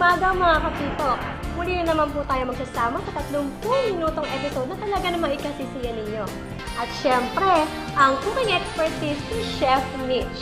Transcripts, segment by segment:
umaga mga kapito! Muli na naman po tayo magsasama sa 30 minutong episode na talaga namang ikasisiya ninyo. At syempre, ang cooking expertise ni Chef Mitch.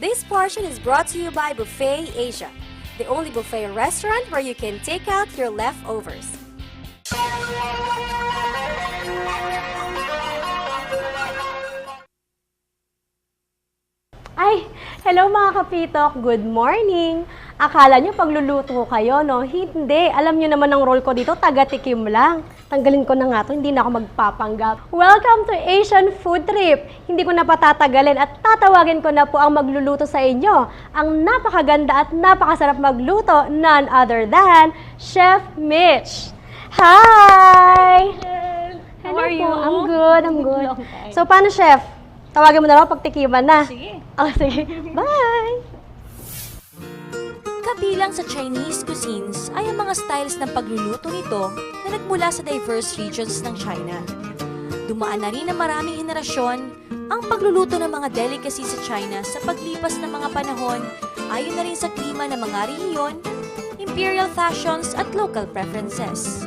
This portion is brought to you by Buffet Asia, the only buffet restaurant where you can take out your leftovers. Ay, hello mga kapitok! Good morning! Akala nyo pagluluto ko kayo, no? Hindi. Alam nyo naman ang role ko dito, taga-tikim lang. Tanggalin ko na nga to, hindi na ako magpapanggap. Welcome to Asian Food Trip! Hindi ko na patatagalin at tatawagin ko na po ang magluluto sa inyo. Ang napakaganda at napakasarap magluto, none other than Chef Mitch! Hi! How are you? I'm good, I'm good. Long time. So, paano, Chef? Tawagin mo na ako pag tikiman na. Sige. Oh, sige. Bye! Kabilang sa Chinese cuisines ay ang mga styles ng pagluluto nito na nagmula sa diverse regions ng China. Dumaan na rin ng maraming henerasyon ang pagluluto ng mga delicacy sa China sa paglipas ng mga panahon ayon na rin sa klima ng mga rehiyon, imperial fashions at local preferences.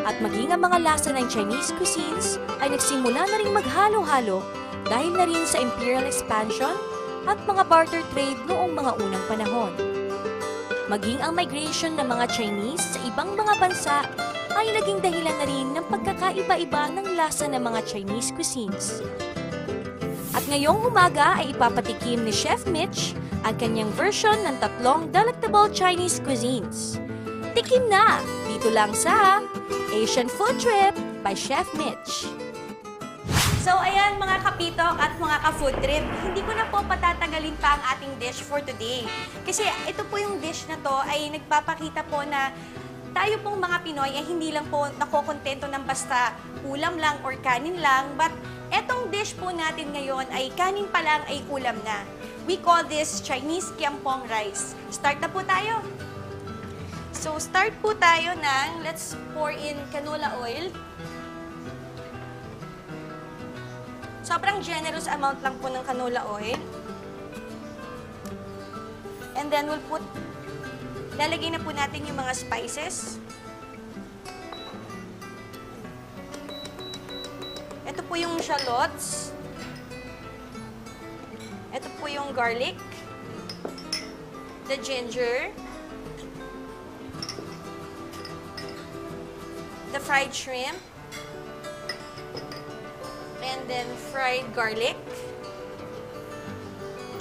At maging ang mga lasa ng Chinese cuisines ay nagsimula na rin maghalo-halo dahil na rin sa imperial expansion at mga barter trade noong mga unang panahon. Maging ang migration ng mga Chinese sa ibang mga bansa ay naging dahilan na rin ng pagkakaiba-iba ng lasa ng mga Chinese cuisines. At ngayong umaga ay ipapatikim ni Chef Mitch ang kanyang version ng 3 delectable Chinese cuisines. Tikim na! Dito lang sa Asian Food Trip by Chef Mitch. So ayan mga kapitok at mga ka-food trip, hindi ko na po patatagalin pa ang ating dish for today. Kasi ito po yung dish na to ay nagpapakita po na tayo pong mga Pinoy ay hindi lang po nakokontento ng basta ulam lang or kanin lang, but etong dish po natin ngayon ay kanin pa lang ay ulam na. We call this Chinese Kiampong rice. Start na po tayo. So start po tayo ng, let's pour in canola oil. Sobrang generous amount lang po ng canola oil. And then we'll lalagay na po natin yung mga spices. Ito po yung shallots. Ito po yung garlic. The ginger. The fried shrimp. And then fried garlic.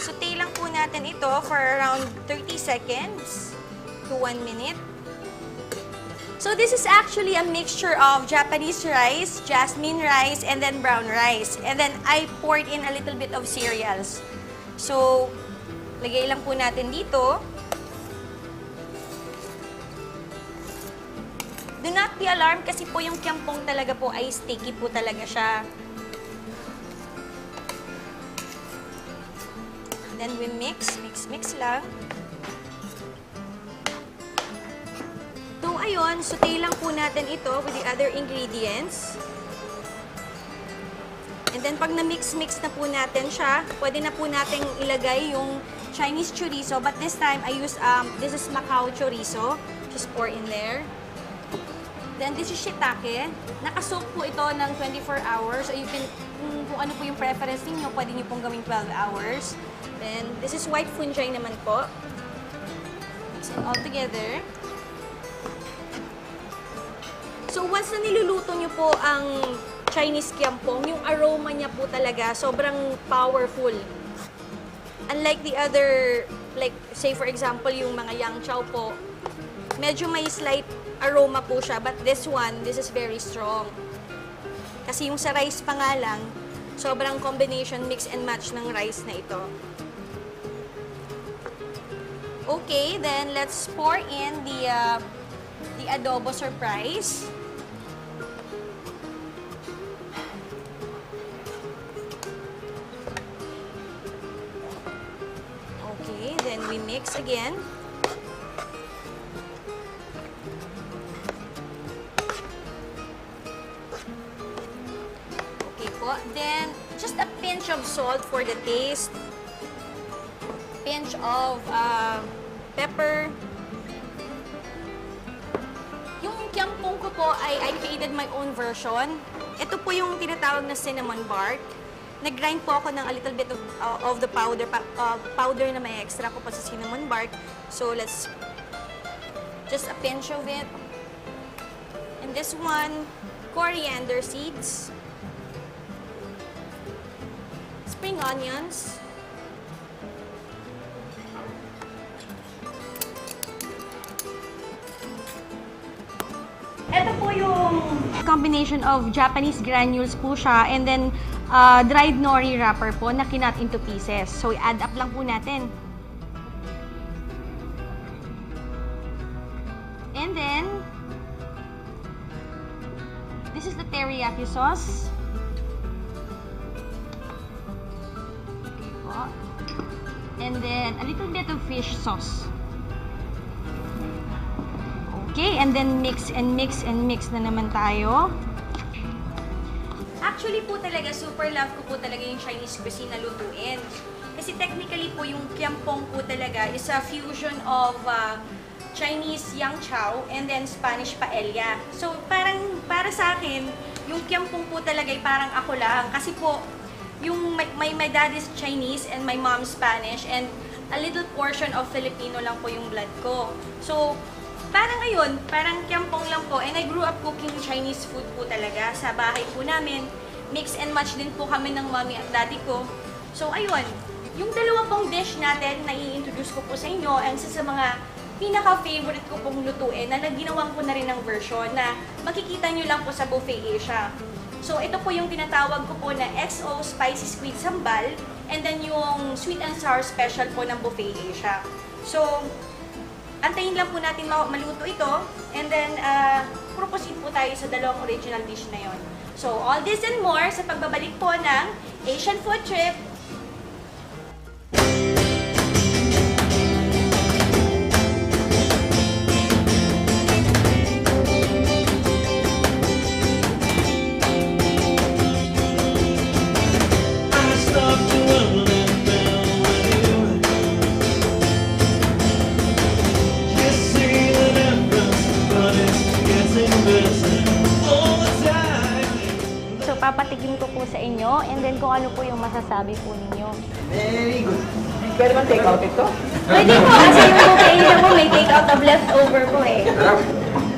Saute lang po natin ito for around 30 seconds to 1 minute. So this is actually a mixture of Japanese rice, jasmine rice, and then brown rice. And then I poured in a little bit of cereals. So, lagay lang po natin dito. Do not be alarmed kasi po yung kiampong talaga po ay sticky po talaga siya. Then we mix lang. So, ayun, saute lang po natin ito with the other ingredients. And then, pag na-mix na po natin siya, pwede na po natin ilagay yung Chinese chorizo. But this time, I use, this is Macau chorizo. Just pour in there. Then, this is shiitake. Nakasoak po ito ng 24 hours. So, you can, kung ano po yung preference ninyo, pwede nyo pong gawing 12 hours. Then, this is white fungi naman po. Mix it all together. So, once na niluluto nyo po ang Chinese kiampong, yung aroma niya po talaga, sobrang powerful. Unlike the other, like, say for example, yung mga yang chow po, medyo may slight aroma po siya. But this one, this is very strong. Kasi yung sa rice pa nga lang, sobrang combination, mix and match ng rice na ito. Okay, then let's pour in the adobo surprise. mix again. Okay po. Then, just a pinch of salt for the taste. Pinch of pepper. Yung kiampong ko po I created my own version. Ito po yung tinatawag na cinnamon bark. Nag-grind po ako ng a little bit of the powder, powder na may extra ko po sa cinnamon bark. So, let's just a pinch of it. And this one, coriander seeds. Spring onions. Ito po yung combination of Japanese granules po siya and then dried nori wrapper po na kinat into pieces. So, i-add up lang po natin. And then, this is the teriyaki sauce. Okay po. And then, a little bit of fish sauce. Okay, and then mix and mix and mix na naman tayo. Actually po talaga, super love ko po talaga yung Chinese cuisine na lutuin. Kasi technically po yung kiampong po talaga is a fusion of Chinese yang chow and then Spanish paella. So parang para sa akin, yung kiampong po talaga ay parang ako lang. Kasi po, yung my dad is Chinese and my mom Spanish and a little portion of Filipino lang po yung blood ko. So, parang ayun, parang kiampong lang po. And I grew up cooking Chinese food po talaga sa bahay po namin. Mix and match din po kami ng mommy at daddy ko. So ayun, yung dalawa pong dish natin na i-introduce ko po sa inyo and sa mga pinaka-favorite ko pong lutuin na nagginawang ko na rin ng version na makikita nyo lang po sa Buffet Asia. So ito po yung tinatawag ko po na XO Spicy Squid Sambal and then yung Sweet and Sour Special po ng Buffet Asia. So, antayin lang po natin maluto ito and then proceed po tayo sa dalawang original dish na yon. So, all this and more sa pagbabalik po ng Asian Food Trip. Papatikim ko po sa inyo and then kung ano po yung masasabi po ninyo. Very good. Pwede man take out ito? Pwede po kasi yung buffet na po may take out of leftover po eh.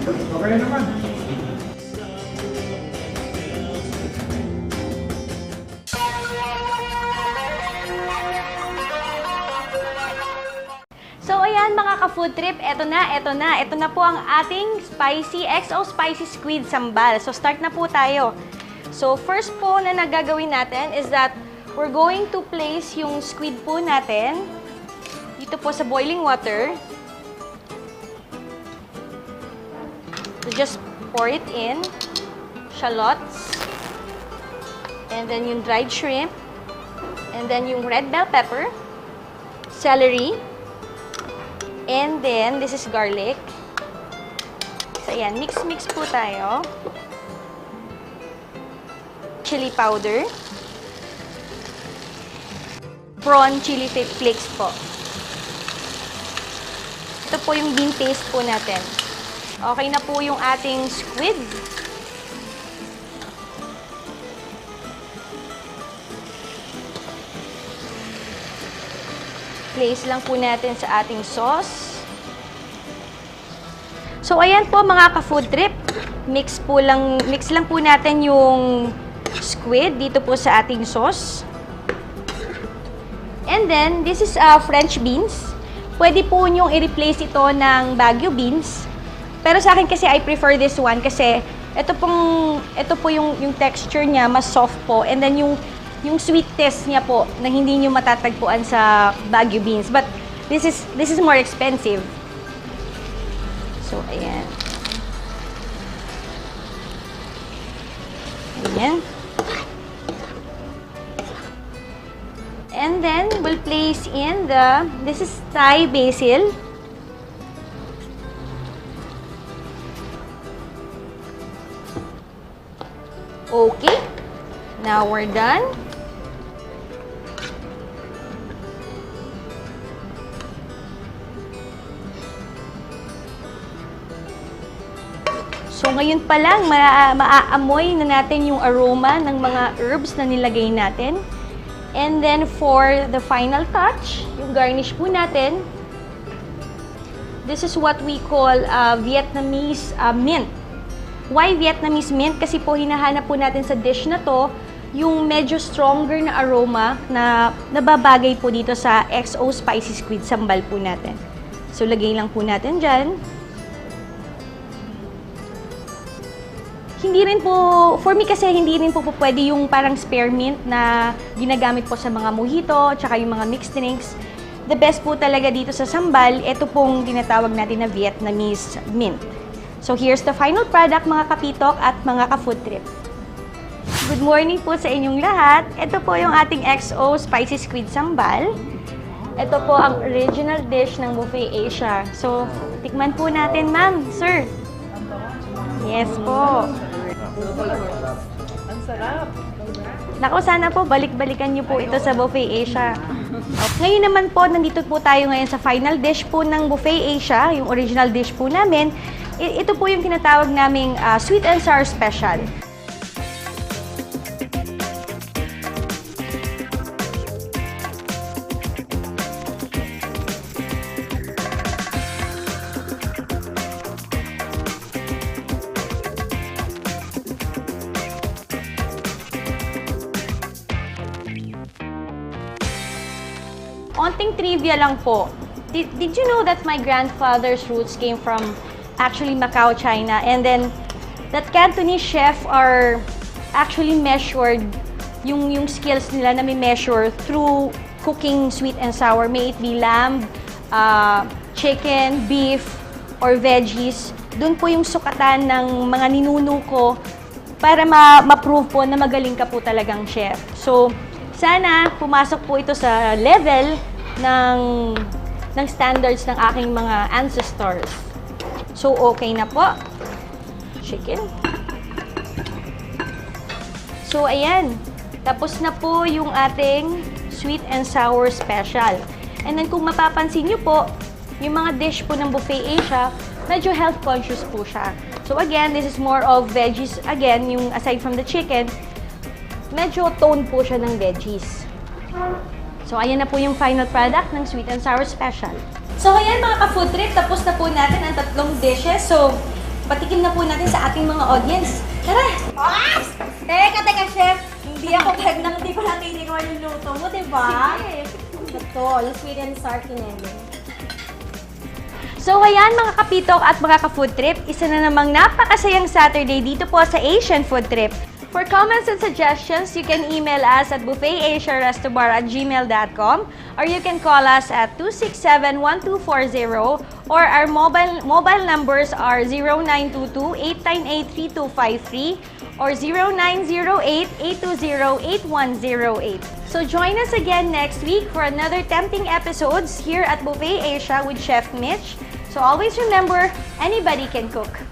Okay naman. So ayan mga ka-food trip, eto na po ang ating spicy XO Spicy Squid Sambal. So start na po tayo. So, first po na nagagawin natin is that we're going to place yung squid po natin dito po sa boiling water. So, just pour it in. Shallots. And then yung dried shrimp. And then yung red bell pepper. Celery. And then, this is garlic. So, ayan. Mix-mix po tayo. Chili powder, prawn chili flakes po. Ito po yung bean paste po natin. Okay na po yung ating squid. Place lang po natin sa ating sauce. So ayan po mga ka-food trip. Mix lang po natin yung squid dito po sa ating sauce. And then, this is French beans. Pwede po nyong i-replace ito ng Baguio beans. Pero sa akin kasi, I prefer this one kasi ito po yung texture niya, mas soft po. And then, yung sweetness niya po na hindi nyo matatagpuan sa Baguio beans. But, this is more expensive. So, ayan. Ayan. And And then, we'll place in this is Thai basil. Okay. Now we're done. So, ngayon pa lang, maaamoy na natin yung aroma ng mga herbs na nilagay natin. And then, for the final touch, yung garnish po natin, this is what we call Vietnamese mint. Why Vietnamese mint? Kasi po, hinahanap po natin sa dish na to, yung medyo stronger na aroma na nababagay po dito sa XO Spicy Squid Sambal po natin. So, lagay lang po natin dyan. Hindi rin po, for me kasi hindi rin po pwede yung parang spearmint na ginagamit po sa mga mojito, tsaka yung mga mixed drinks. The best po talaga dito sa sambal, ito pong tinatawag natin na Vietnamese mint. So here's the final product mga kapitok at mga ka-food trip. Good morning po sa inyong lahat. Ito po yung ating XO Spicy Squid Sambal. Ito po ang original dish ng Buffet Asia. So, tikman po natin, ma'am, sir. Yes po. Ang sarap. Naku, sana po balik-balikan niyo po ito sa Buffet Asia. Ngayon naman po, nandito po tayo ngayon sa final dish po ng Buffet Asia, yung original dish po namin. Ito po yung tinatawag naming Sweet and Sour Special. Onting trivia lang po. Did you know that my grandfather's roots came from actually Macau, China? And then, that Cantonese chef are actually measured, yung skills nila na may measure through cooking sweet and sour. May it be lamb, chicken, beef, or veggies. Doon po yung sukatan ng mga ninuno ko para ma-prove po na magaling ka po talagang chef. So, sana pumasok po ito sa level ng standards ng aking mga ancestors. So, okay na po. Chicken. So, ayan. Tapos na po yung ating sweet and sour special. And then, kung mapapansin nyo po, yung mga dish po ng Buffet Asia, medyo health conscious po siya. So, again, this is more of veggies. Again, yung aside from the chicken, medyo tone po siya ng veggies. So, ayan na po yung final product ng Sweet and Sour Special. So, ayan mga ka-food trip, tapos na po natin ang 3 dishes. So, patikim na po natin sa ating mga audience. Tara! Oras! Teka, chef. Hindi ako pregnant, hindi ko natinikman yung luto mo, diba? Sige. Ito, yung sweet and sour kineme. So, ayan mga kapitok at mga ka-food trip, isa na namang napakasayang Saturday dito po sa Asian Food Trip. For comments and suggestions, you can email us at buffetasiarestobar@gmail.com or you can call us at 267-1240 or our mobile numbers are 0922-898-3253 or 0908-820-8108. So join us again next week for another tempting episodes here at Buffet Asia with Chef Mitch. So always remember, anybody can cook.